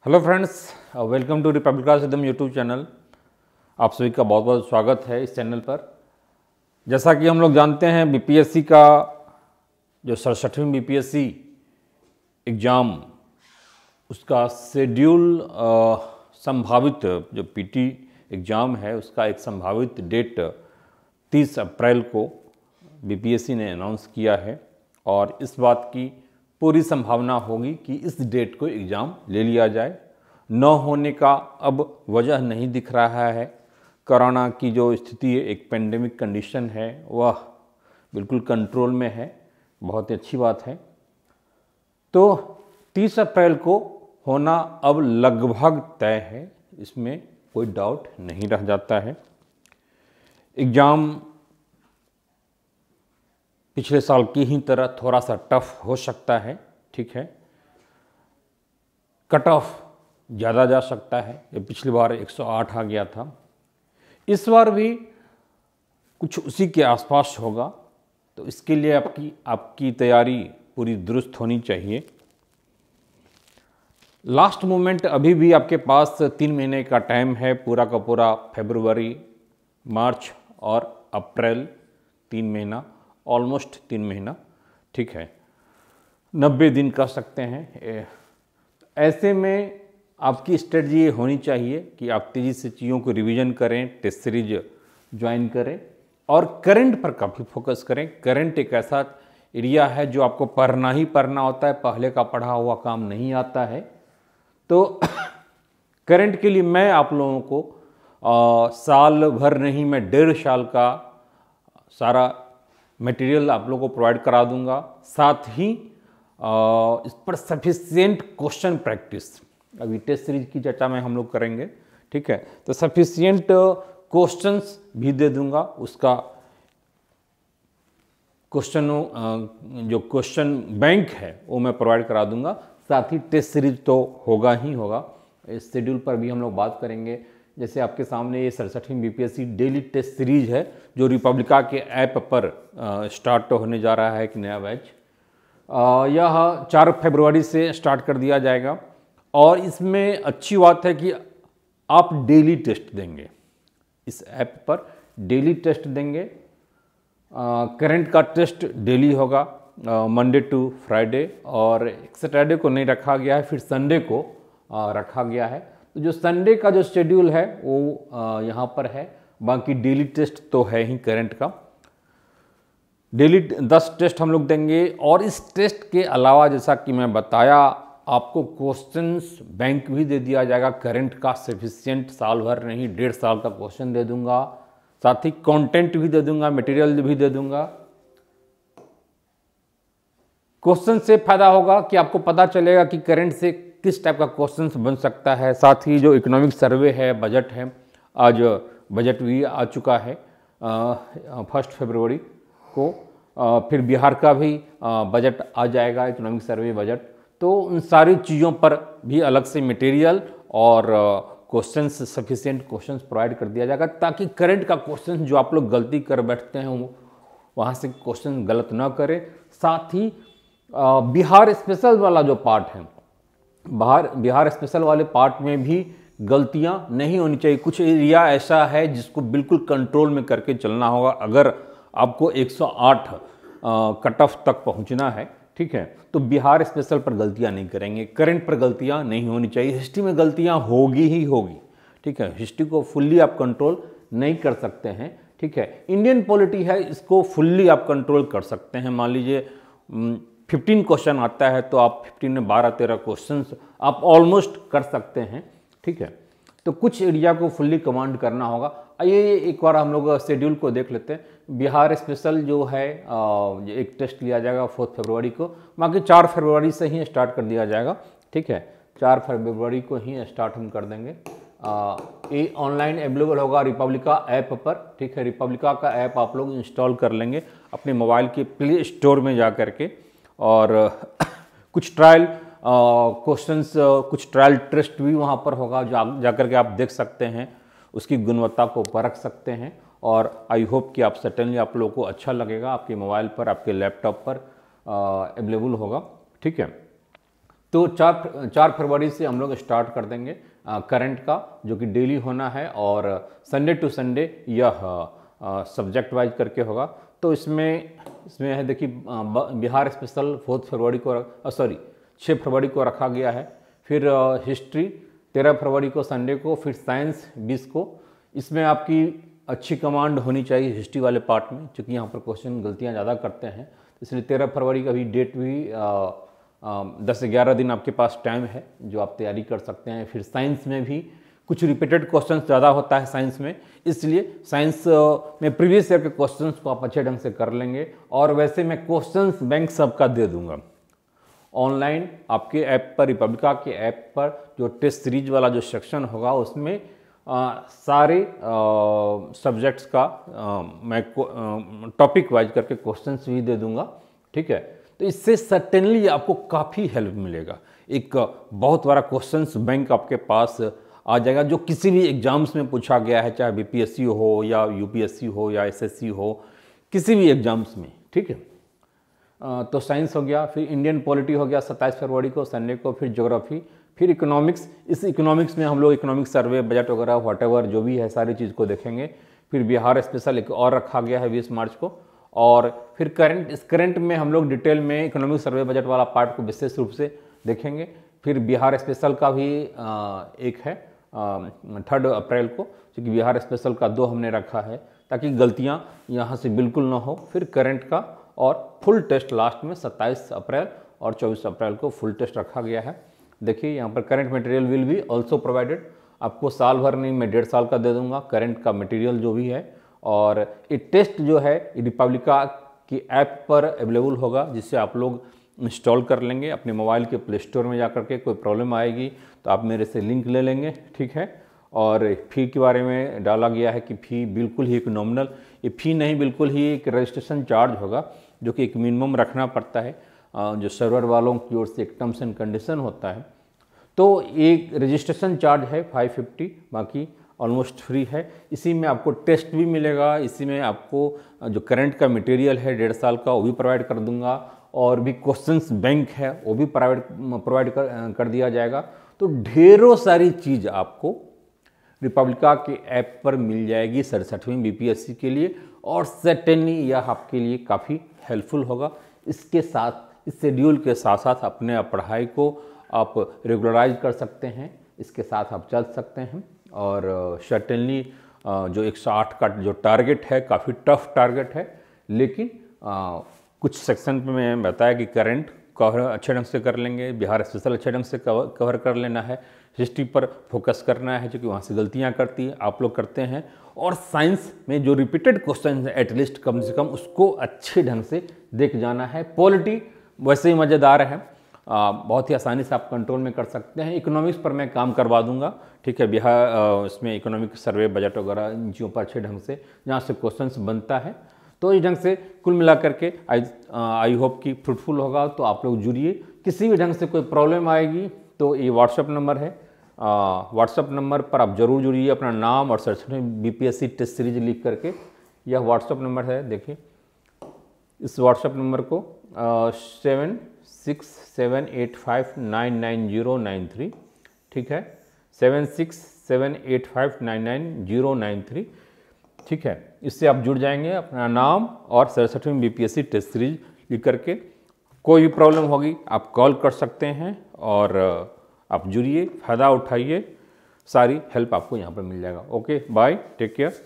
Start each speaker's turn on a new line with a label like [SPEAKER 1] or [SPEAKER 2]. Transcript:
[SPEAKER 1] Hello friends, welcome to Republica Siddham YouTube channel. आप सभी का बहुत बहुत स्वागत है इस चैनल पर। जैसा कि हम लोग जानते हैं, बीपीएससी का जो 67वीं बीपीएससी एग्ज़ाम, उसका शेड्यूल संभावित जो पीटी एग्ज़ाम है उसका एक संभावित डेट 30 अप्रैल को बीपीएससी ने अनाउंस किया है। और इस बात की पूरी संभावना होगी कि इस डेट को एग्ज़ाम ले लिया जाए। न होने का अब वजह नहीं दिख रहा है। कोरोना की जो स्थिति है, एक पेंडेमिक कंडीशन है, वह बिल्कुल कंट्रोल में है। बहुत ही अच्छी बात है। तो 30 अप्रैल को होना अब लगभग तय है, इसमें कोई डाउट नहीं रह जाता है। एग्ज़ाम पिछले साल की ही तरह थोड़ा सा टफ हो सकता है, ठीक है। कट ऑफ ज़्यादा जा सकता है। ये पिछली बार 108 आ गया था, इस बार भी कुछ उसी के आसपास होगा। तो इसके लिए आपकी तैयारी पूरी दुरुस्त होनी चाहिए। लास्ट मोमेंट अभी भी आपके पास 3 महीने का टाइम है, पूरा का पूरा फरवरी, मार्च और अप्रैल, 3 महीना, ऑलमोस्ट 3 महीना, ठीक है। 90 दिन कर सकते हैं। ऐसे में आपकी स्ट्रेटजी ये होनी चाहिए कि आप तेज़ी से चीज़ों को रिवीजन करें, टेस्ट सीरीज ज्वाइन करें और करंट पर काफ़ी फोकस करें। करंट एक ऐसा एरिया है जो आपको पढ़ना ही पढ़ना होता है, पहले का पढ़ा हुआ काम नहीं आता है। तो करंट के लिए मैं आप लोगों को साल भर नहीं, मैं 1.5 साल का सारा मटेरियल आप लोगों को प्रोवाइड करा दूंगा। साथ ही इस पर सफिशिएंट क्वेश्चन प्रैक्टिस, अभी टेस्ट सीरीज की चर्चा में हम लोग करेंगे, ठीक है। तो सफिशिएंट क्वेश्चंस भी दे दूंगा। उसका जो क्वेश्चन बैंक है वो मैं प्रोवाइड करा दूंगा। साथ ही टेस्ट सीरीज तो होगा ही होगा। इस शेड्यूल पर भी हम लोग बात करेंगे। जैसे आपके सामने ये 67वीं बीपीएससी डेली टेस्ट सीरीज है जो रिपब्लिका के ऐप पर स्टार्ट होने जा रहा है, एक नया बैच। यह 4 फरवरी से स्टार्ट कर दिया जाएगा। और इसमें अच्छी बात है कि आप डेली टेस्ट देंगे, इस ऐप पर डेली टेस्ट देंगे। करंट का टेस्ट डेली होगा, मंडे टू फ्राइडे, और सैटरडे को नहीं रखा गया है, फिर संडे को रखा गया है। तो जो संडे का जो शेड्यूल है वो यहाँ पर है। बाकी डेली टेस्ट तो है ही करंट का। डेली 10 टेस्ट हम लोग देंगे। और इस टेस्ट के अलावा, जैसा कि मैं बताया, आपको क्वेश्चंस बैंक भी दे दिया जाएगा। करंट का सफिशिएंट, साल भर नहीं 1.5 साल का क्वेश्चन दे दूंगा। साथ ही कंटेंट भी दे दूंगा, मटेरियल भी दे दूंगा। क्वेश्चन से फायदा होगा कि आपको पता चलेगा कि करंट से किस टाइप का क्वेश्चंस बन सकता है। साथ ही जो इकोनॉमिक सर्वे है, बजट है, आज बजट भी आ चुका है 1 फरवरी को। फिर बिहार का भी बजट आ जाएगा, इकोनॉमिक सर्वे बजट। तो उन सारी चीज़ों पर भी अलग से मटेरियल और क्वेश्चंस, सफिशिएंट क्वेश्चंस प्रोवाइड कर दिया जाएगा, ताकि करंट का क्वेश्चन जो आप लोग गलती कर बैठते हैं वहाँ से क्वेश्चन गलत ना करें। साथ ही बिहार स्पेशल वाला जो पार्ट है, बिहार स्पेशल वाले पार्ट में भी गलतियां नहीं होनी चाहिए। कुछ एरिया ऐसा है जिसको बिल्कुल कंट्रोल में करके चलना होगा। अगर आपको 108 कट ऑफ तक पहुंचना है, ठीक है, तो बिहार स्पेशल पर गलतियां नहीं करेंगे, करंट पर गलतियां नहीं होनी चाहिए। हिस्ट्री में गलतियां होगी ही होगी, ठीक है। हिस्ट्री को फुल्ली आप कंट्रोल नहीं कर सकते हैं, ठीक है। इंडियन पॉलिटी है, इसको फुल्ली आप कंट्रोल कर सकते हैं। मान लीजिए 15 क्वेश्चन आता है तो आप 15 में 12-13 क्वेश्चंस आप ऑलमोस्ट कर सकते हैं, ठीक है। तो कुछ एरिया को फुल्ली कमांड करना होगा। आइए एक बार हम लोग शेड्यूल को देख लेते हैं। बिहार स्पेशल जो है एक टेस्ट लिया जाएगा 4 फरवरी को। बाकी 4 फरवरी से ही स्टार्ट कर दिया जाएगा, ठीक है। 4 फरवरी को ही स्टार्ट हम कर देंगे। ये ऑनलाइन अवेलेबल होगा रिपब्लिका ऐप पर, ठीक है। रिपब्लिका का ऐप आप लोग इंस्टॉल कर लेंगे अपने मोबाइल के प्ले स्टोर में जा करके। और कुछ ट्रायल क्वेश्चंस, कुछ ट्रायल टेस्ट भी वहाँ पर होगा, जा कर के आप देख सकते हैं, उसकी गुणवत्ता को परख सकते हैं। और आई होप कि आप सर्टेनली आप लोगों को अच्छा लगेगा। आपके मोबाइल पर, आपके लैपटॉप पर अवेलेबल होगा, ठीक है। तो 4 फरवरी से हम लोग स्टार्ट कर देंगे करंट का, जो कि डेली होना है और संडे टू संडे यह सब्जेक्ट वाइज करके होगा। तो इसमें है देखिए, बिहार स्पेशल 4 फरवरी को 6 फरवरी को रखा गया है, फिर हिस्ट्री 13 फरवरी को संडे को, फिर साइंस 20 को। इसमें आपकी अच्छी कमांड होनी चाहिए हिस्ट्री वाले पार्ट में, क्योंकि यहाँ पर क्वेश्चन गलतियाँ ज़्यादा करते हैं, इसलिए 13 फरवरी का भी डेट भी 10-11 दिन आपके पास टाइम है जो आप तैयारी कर सकते हैं। फिर साइंस में भी कुछ रिपीटेड क्वेश्चंस ज़्यादा होता है साइंस में, इसलिए साइंस में प्रीवियस ईयर के क्वेश्चंस को आप अच्छे ढंग से कर लेंगे। और वैसे मैं क्वेश्चंस बैंक सबका दे दूंगा ऑनलाइन आपके ऐप पर, रिपब्लिका के ऐप पर जो टेस्ट सीरीज वाला जो सेक्शन होगा उसमें सारे सब्जेक्ट्स का मैं टॉपिक वाइज करके क्वेश्चंस भी दे दूंगा, ठीक है। तो इससे सर्टेनली आपको काफ़ी हेल्प मिलेगा। एक बहुत बड़ा क्वेश्चंस बैंक आपके पास आ जाएगा जो किसी भी एग्जाम्स में पूछा गया है, चाहे बीपीएससी हो या यूपीएससी हो या एसएससी हो, किसी भी एग्जाम्स में, ठीक है। तो साइंस हो गया, फिर इंडियन पॉलिटी हो गया 27 फरवरी को संडे को, फिर ज्योग्राफी, फिर इकोनॉमिक्स। इस इकोनॉमिक्स में हम लोग इकोनॉमिक सर्वे, बजट वगैरह व्हाटएवर जो भी है सारी चीज़ को देखेंगे। फिर बिहार स्पेशल एक और रखा गया है 20 मार्च को। और फिर करंट, इस करंट में हम लोग डिटेल में इकोनॉमिक सर्वे बजट वाला पार्ट को विशेष रूप से देखेंगे। फिर बिहार स्पेशल का भी एक है 3 अप्रैल को, क्योंकि बिहार स्पेशल का 2 हमने रखा है ताकि गलतियां यहाँ से बिल्कुल ना हो। फिर करंट का और फुल टेस्ट लास्ट में 27 अप्रैल और 24 अप्रैल को फुल टेस्ट रखा गया है। देखिए यहाँ पर current material will be also provided, आपको साल भर नहीं मैं 1.5 साल का दे दूंगा करंट का मटेरियल जो भी है। और ये टेस्ट जो है रिपब्लिका की ऐप पर अवेलेबल होगा, जिससे आप लोग इंस्टॉल कर लेंगे अपने मोबाइल के प्ले स्टोर में जाकर के। कोई प्रॉब्लम आएगी तो आप मेरे से लिंक ले लेंगे, ठीक है। और फ़ी के बारे में डाला गया है कि फ़ी बिल्कुल ही एक नॉमिनल, ये फ़ी नहीं बिल्कुल ही एक रजिस्ट्रेशन चार्ज होगा, जो कि एक मिनिमम रखना पड़ता है, जो सर्वर वालों की ओर से एक टर्म्स एंड कंडीशन होता है। तो एक रजिस्ट्रेशन चार्ज है 550, बाकी ऑलमोस्ट फ्री है। इसी में आपको टेस्ट भी मिलेगा, इसी में आपको जो करंट का मटेरियल है 1.5 साल का वो भी प्रोवाइड कर दूंगा, और भी क्वेश्चंस बैंक है वो भी प्रोवाइड कर दिया जाएगा। तो ढेरों सारी चीज़ आपको रिपब्लिका के ऐप पर मिल जाएगी 67वीं बीपीएससी के लिए, और सर्टेनली यह आपके लिए काफ़ी हेल्पफुल होगा। इसके साथ, इस शेड्यूल के साथ साथ अपने पढ़ाई को आप रेगुलराइज कर सकते हैं, इसके साथ आप चल सकते हैं। और सर्टेनली जो 108 का जो टारगेट है काफ़ी टफ टारगेट है, लेकिन कुछ सेक्शन पे मैं बताया कि करंट कवर अच्छे ढंग से कर लेंगे, बिहार स्पेशल अच्छे ढंग से कवर कर लेना है, हिस्ट्री पर फोकस करना है क्योंकि वहाँ से गलतियाँ आप लोग करते हैं, और साइंस में जो रिपीटेड क्वेश्चन है एटलीस्ट कम से कम उसको अच्छे ढंग से देख जाना है। पॉलिटी वैसे ही मज़ेदार है, बहुत ही आसानी से आप कंट्रोल में कर सकते हैं। इकोनॉमिक्स पर मैं काम करवा दूंगा, ठीक है। बिहार इसमें इकोनॉमिक सर्वे बजट वगैरह इन चीज़ों पर अच्छे ढंग से जहाँ से क्वेश्चंस बनता है, तो इस ढंग से कुल मिला करके आई होप कि फ्रूटफुल होगा। तो आप लोग जुड़िए, किसी भी ढंग से कोई प्रॉब्लम आएगी तो ये व्हाट्सअप नंबर है, व्हाट्सअप नंबर पर आप जरूर जुड़िए, अपना नाम और सर्च में बीपीएससी टेस्ट सीरीज लिख करके, यह व्हाट्सअप नंबर है। देखिए इस व्हाट्सअप नंबर को 7678599093, ठीक है, 7678599093, ठीक है। इससे आप जुड़ जाएंगे, अपना नाम और 67वीं बीपीएससी टेस्ट सीरीज लिख करके। कोई भी प्रॉब्लम होगी आप कॉल कर सकते हैं, और आप जुड़िए, फ़ायदा उठाइए, सारी हेल्प आपको यहाँ पर मिल जाएगा। Okay, bye, take care.